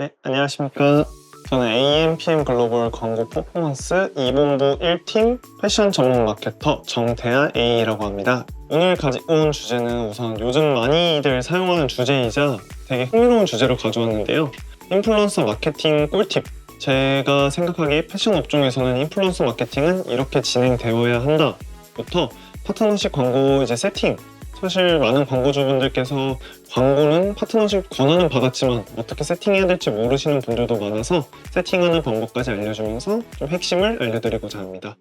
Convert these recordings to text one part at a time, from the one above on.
네, 안녕하십니까. 저는 AMPM 글로벌 광고 퍼포먼스 2본부 1팀 패션 전문 마케터 정태아 A라고 합니다. 오늘 가지고 온 주제는 우선 요즘 많이들 사용하는 주제이자 되게 흥미로운 주제로 가져왔는데요. 인플루언서 마케팅 꿀팁. 제가 생각하기에 패션 업종에서는 인플루언서 마케팅은 이렇게 진행되어야 한다 부터 파트너십 광고 세팅. 사실 많은 광고주분들께서 광고는 파트너십 권한은 받았지만 어떻게 세팅해야 될지 모르시는 분들도 많아서 세팅하는 방법까지 알려주면서 좀 핵심을 알려드리고자 합니다.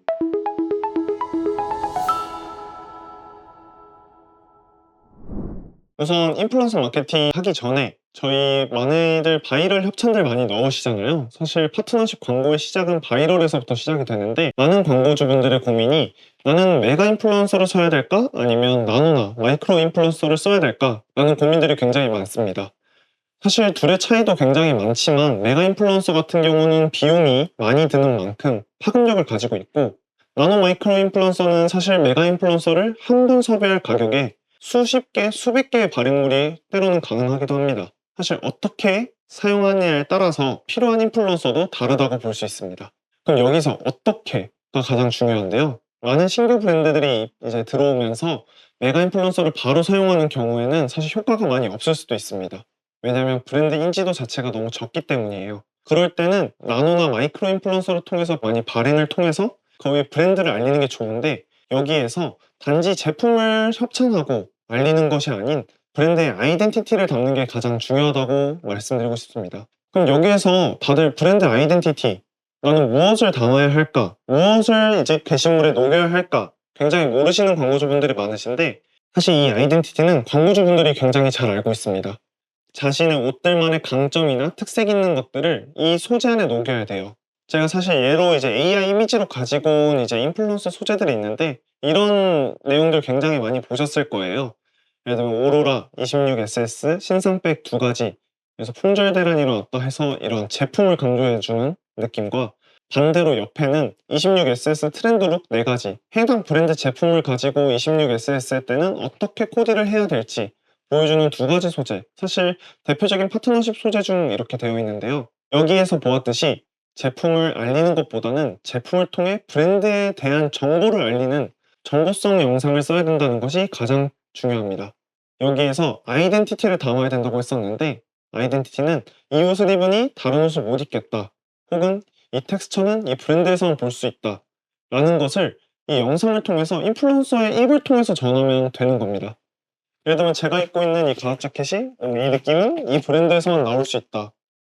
우선 인플루언서 마케팅 하기 전에 저희 많이들 바이럴 협찬들 많이 넣으시잖아요. 사실 파트너십 광고의 시작은 바이럴에서부터 시작이 되는데, 많은 광고주분들의 고민이 나는 메가 인플루언서를 써야 될까? 아니면 나노나 마이크로 인플루언서를 써야 될까? 라는 고민들이 굉장히 많습니다. 사실 둘의 차이도 굉장히 많지만 메가 인플루언서 같은 경우는 비용이 많이 드는 만큼 파급력을 가지고 있고, 나노 마이크로 인플루언서는 사실 메가 인플루언서를 한 번 섭외할 가격에 수십 개, 수백 개의 발행물이 때로는 가능하기도 합니다. 사실 어떻게 사용하느냐에 따라서 필요한 인플루언서도 다르다고 볼 수 있습니다. 그럼 여기서 어떻게가 가장 중요한데요. 많은 신규 브랜드들이 이제 들어오면서 메가 인플루언서를 바로 사용하는 경우에는 사실 효과가 많이 없을 수도 있습니다. 왜냐하면 브랜드 인지도 자체가 너무 적기 때문이에요. 그럴 때는 나노나 마이크로 인플루언서를 통해서 많이 발행을 통해서 거의 브랜드를 알리는 게 좋은데, 여기에서 단지 제품을 협찬하고 알리는 것이 아닌 브랜드의 아이덴티티를 담는 게 가장 중요하다고 말씀드리고 싶습니다. 그럼 여기에서 다들 브랜드 아이덴티티, 나는 무엇을 담아야 할까? 무엇을 이제 게시물에 녹여야 할까? 굉장히 모르시는 광고주분들이 많으신데, 사실 이 아이덴티티는 광고주분들이 굉장히 잘 알고 있습니다. 자신의 옷들만의 강점이나 특색 있는 것들을 이 소재 안에 녹여야 돼요. 제가 사실 예로 AI 이미지로 가지고 온 인플루언서 소재들이 있는데, 이런 내용들 굉장히 많이 보셨을 거예요. 예를 들면 오로라, 26SS, 신상백 두 가지, 그래서 품절 대란이 일어났다 해서 이런 제품을 강조해주는 느낌과, 반대로 옆에는 26SS 트렌드룩 4가지, 해당 브랜드 제품을 가지고 26SS 때는 어떻게 코디를 해야 될지 보여주는 두 가지 소재, 사실 대표적인 파트너십 소재 중 이렇게 되어 있는데요. 여기에서 보았듯이 제품을 알리는 것보다는 제품을 통해 브랜드에 대한 정보를 알리는 정보성 영상을 써야 된다는 것이 가장 중요합니다. 여기에서 아이덴티티를 담아야 된다고 했었는데, 아이덴티티는 이 옷을 입으니 다른 옷을 못 입겠다, 혹은 이 텍스처는 이 브랜드에서만 볼 수 있다 라는 것을 이 영상을 통해서 인플루언서의 입을 통해서 전하면 되는 겁니다. 예를 들면 제가 입고 있는 이 가죽 자켓이 이 느낌은 이 브랜드에서만 나올 수 있다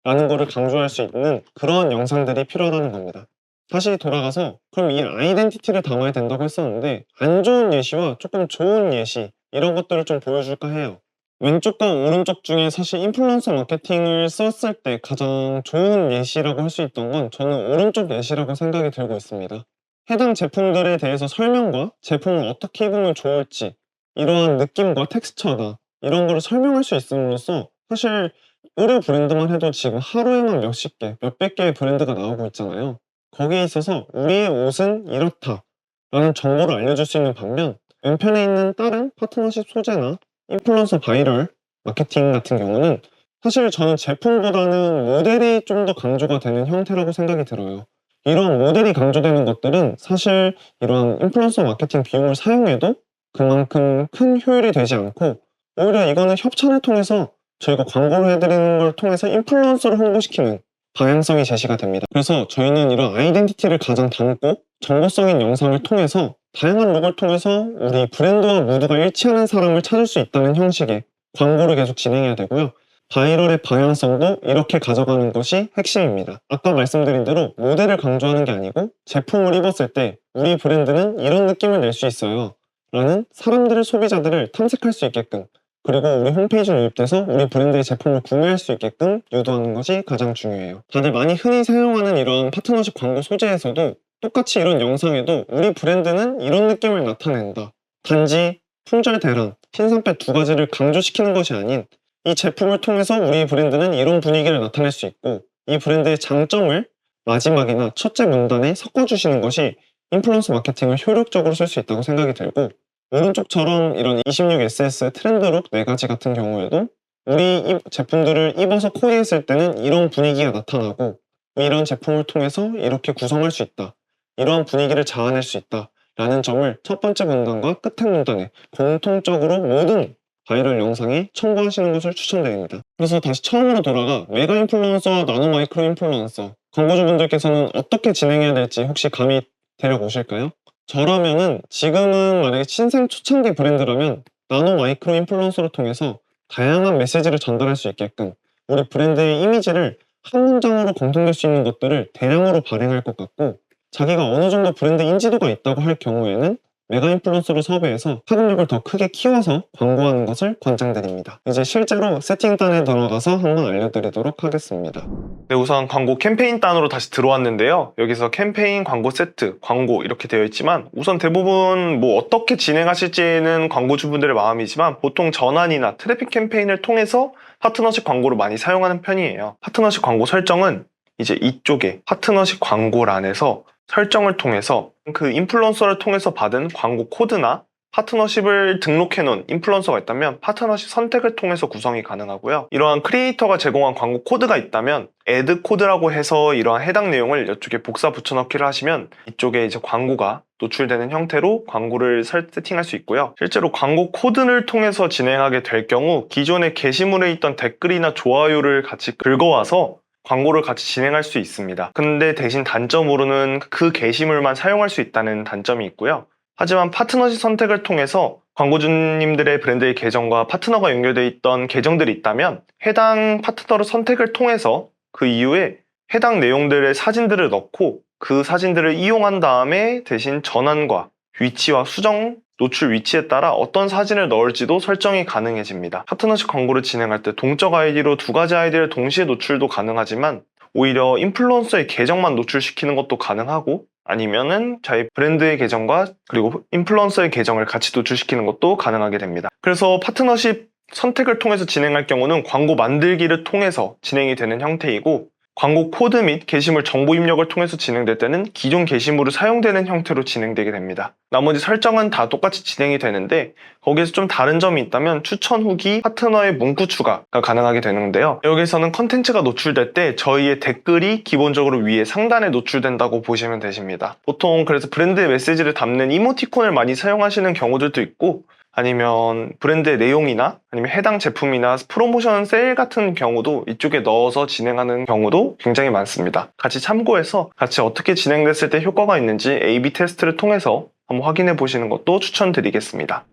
라는 거를 강조할 수 있는 그런 영상들이 필요하다는 겁니다. 다시 돌아가서 그럼 이 아이덴티티를 담아야 된다고 했었는데, 안 좋은 예시와 조금 좋은 예시, 이런 것들을 좀 보여줄까 해요. 왼쪽과 오른쪽 중에 사실 인플루언서 마케팅을 썼을 때 가장 좋은 예시라고 할 수 있던 건 저는 오른쪽 예시라고 생각이 들고 있습니다. 해당 제품들에 대해서 설명과 제품을 어떻게 입으면 좋을지, 이러한 느낌과 텍스처나 이런 거를 설명할 수 있음으로써, 사실 의류 브랜드만 해도 지금 하루에만 몇십 개, 몇백 개의 브랜드가 나오고 있잖아요. 거기에 있어서 우리의 옷은 이렇다 라는 정보를 알려줄 수 있는 반면, 왼편에 있는 다른 파트너십 소재나 인플루언서 바이럴 마케팅 같은 경우는 사실 저는 제품보다는 모델이 좀 더 강조가 되는 형태라고 생각이 들어요. 이런 모델이 강조되는 것들은 사실 이런 인플루언서 마케팅 비용을 사용해도 그만큼 큰 효율이 되지 않고, 오히려 이거는 협찬을 통해서 저희가 광고를 해드리는 걸 통해서 인플루언서를 홍보시키는 방향성이 제시가 됩니다. 그래서 저희는 이런 아이덴티티를 가장 담고 정보성인 영상을 통해서 다양한 룩을 통해서 우리 브랜드와 무드가 일치하는 사람을 찾을 수 있다는 형식의 광고를 계속 진행해야 되고요. 바이럴의 방향성도 이렇게 가져가는 것이 핵심입니다. 아까 말씀드린 대로 모델을 강조하는 게 아니고 제품을 입었을 때 우리 브랜드는 이런 느낌을 낼 수 있어요 라는 사람들을, 소비자들을 탐색할 수 있게끔, 그리고 우리 홈페이지에 유입돼서 우리 브랜드의 제품을 구매할 수 있게끔 유도하는 것이 가장 중요해요. 다들 많이 흔히 사용하는 이런 파트너십 광고 소재에서도 똑같이 이런 영상에도 우리 브랜드는 이런 느낌을 나타낸다, 단지 품절 대란, 신상백 두 가지를 강조시키는 것이 아닌 이 제품을 통해서 우리 브랜드는 이런 분위기를 나타낼 수 있고, 이 브랜드의 장점을 마지막이나 첫째 문단에 섞어주시는 것이 인플루언서 마케팅을 효율적으로 쓸 수 있다고 생각이 들고, 오른쪽처럼 이런 26SS 트렌드룩 4가지 같은 경우에도 우리 제품들을 입어서 코디했을 때는 이런 분위기가 나타나고 이런 제품을 통해서 이렇게 구성할 수 있다. 이러한 분위기를 자아낼 수 있다. 라는 점을 첫 번째 문단과 끝에 문단에 공통적으로 모든 바이럴 영상에 첨부하시는 것을 추천드립니다. 그래서 다시 처음으로 돌아가 메가 인플루언서와 나노 마이크로 인플루언서 광고주분들께서는 어떻게 진행해야 될지 혹시 감이 대략 오실까요? 저라면은 지금은 만약에 신생 초창기 브랜드라면 나노 마이크로 인플루언서를 통해서 다양한 메시지를 전달할 수 있게끔 우리 브랜드의 이미지를 한 문장으로 검증될 수 있는 것들을 대량으로 발행할 것 같고, 자기가 어느 정도 브랜드 인지도가 있다고 할 경우에는 메가 인플루언서를 섭외해서 파급력을 더 크게 키워서 광고하는 것을 권장드립니다. 이제 실제로 세팅단에 들어가서 한번 알려드리도록 하겠습니다. 네, 우선 광고 캠페인단으로 다시 들어왔는데요. 여기서 캠페인, 광고 세트, 광고 이렇게 되어 있지만 우선 대부분 어떻게 진행하실지는 광고주분들의 마음이지만 보통 전환이나 트래픽 캠페인을 통해서 파트너십 광고를 많이 사용하는 편이에요. 파트너십 광고 설정은 이제 이쪽에 파트너십 광고란에서 설정을 통해서 그 인플루언서를 통해서 받은 광고 코드나 파트너십을 등록해 놓은 인플루언서가 있다면 파트너십 선택을 통해서 구성이 가능하고요. 이러한 크리에이터가 제공한 광고 코드가 있다면 애드 코드라고 해서 이러한 해당 내용을 이쪽에 복사 붙여넣기를 하시면 이쪽에 이제 광고가 노출되는 형태로 광고를 세팅할 수 있고요. 실제로 광고 코드를 통해서 진행하게 될 경우 기존의 게시물에 있던 댓글이나 좋아요를 같이 긁어와서 광고를 같이 진행할 수 있습니다. 근데 대신 단점으로는 그 게시물만 사용할 수 있다는 단점이 있고요. 하지만 파트너십 선택을 통해서 광고주님들의 브랜드의 계정과 파트너가 연결되어 있던 계정들이 있다면 해당 파트너를 선택을 통해서 그 이후에 해당 내용들의 사진들을 넣고 그 사진들을 이용한 다음에 대신 전환과 위치와 수정, 노출 위치에 따라 어떤 사진을 넣을지도 설정이 가능해집니다. 파트너십 광고를 진행할 때 동적 아이디로 두 가지 아이디를 동시에 노출도 가능하지만 오히려 인플루언서의 계정만 노출시키는 것도 가능하고 아니면은 저희 브랜드의 계정과 그리고 인플루언서의 계정을 같이 노출시키는 것도 가능하게 됩니다. 그래서 파트너십 선택을 통해서 진행할 경우는 광고 만들기를 통해서 진행이 되는 형태이고 광고 코드 및 게시물 정보 입력을 통해서 진행될 때는 기존 게시물을 사용되는 형태로 진행되게 됩니다. 나머지 설정은 다 똑같이 진행이 되는데 거기에서 좀 다른 점이 있다면 추천 후기, 파트너의 문구 추가가 가능하게 되는데요. 여기서는 컨텐츠가 노출될 때 저희의 댓글이 기본적으로 위에 상단에 노출된다고 보시면 되십니다. 보통 그래서 브랜드의 메시지를 담는 이모티콘을 많이 사용하시는 경우들도 있고 아니면 브랜드의 내용이나 아니면 해당 제품이나 프로모션 세일 같은 경우도 이쪽에 넣어서 진행하는 경우도 굉장히 많습니다. 같이 참고해서 같이 어떻게 진행됐을 때 효과가 있는지 A/B 테스트를 통해서 한번 확인해 보시는 것도 추천드리겠습니다.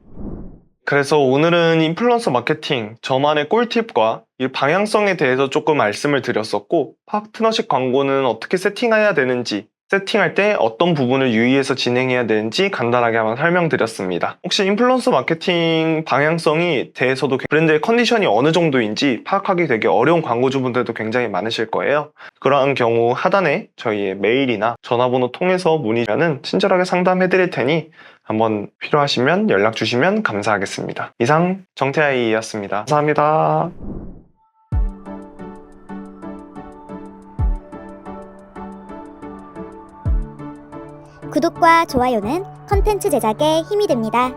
그래서 오늘은 인플루언서 마케팅 저만의 꿀팁과 이 방향성에 대해서 조금 말씀을 드렸었고 파트너십 광고는 어떻게 세팅해야 되는지 세팅할 때 어떤 부분을 유의해서 진행해야 되는지 간단하게 한번 설명드렸습니다. 혹시 인플루언서 마케팅 방향성이 대해서도 브랜드의 컨디션이 어느 정도인지 파악하기 되게 어려운 광고주분들도 굉장히 많으실 거예요. 그러한 경우 하단에 저희의 메일이나 전화번호 통해서 문의하면 친절하게 상담해드릴 테니 한번 필요하시면 연락 주시면 감사하겠습니다. 이상 정태아이였습니다. 감사합니다. 구독과 좋아요는 컨텐츠 제작에 힘이 됩니다.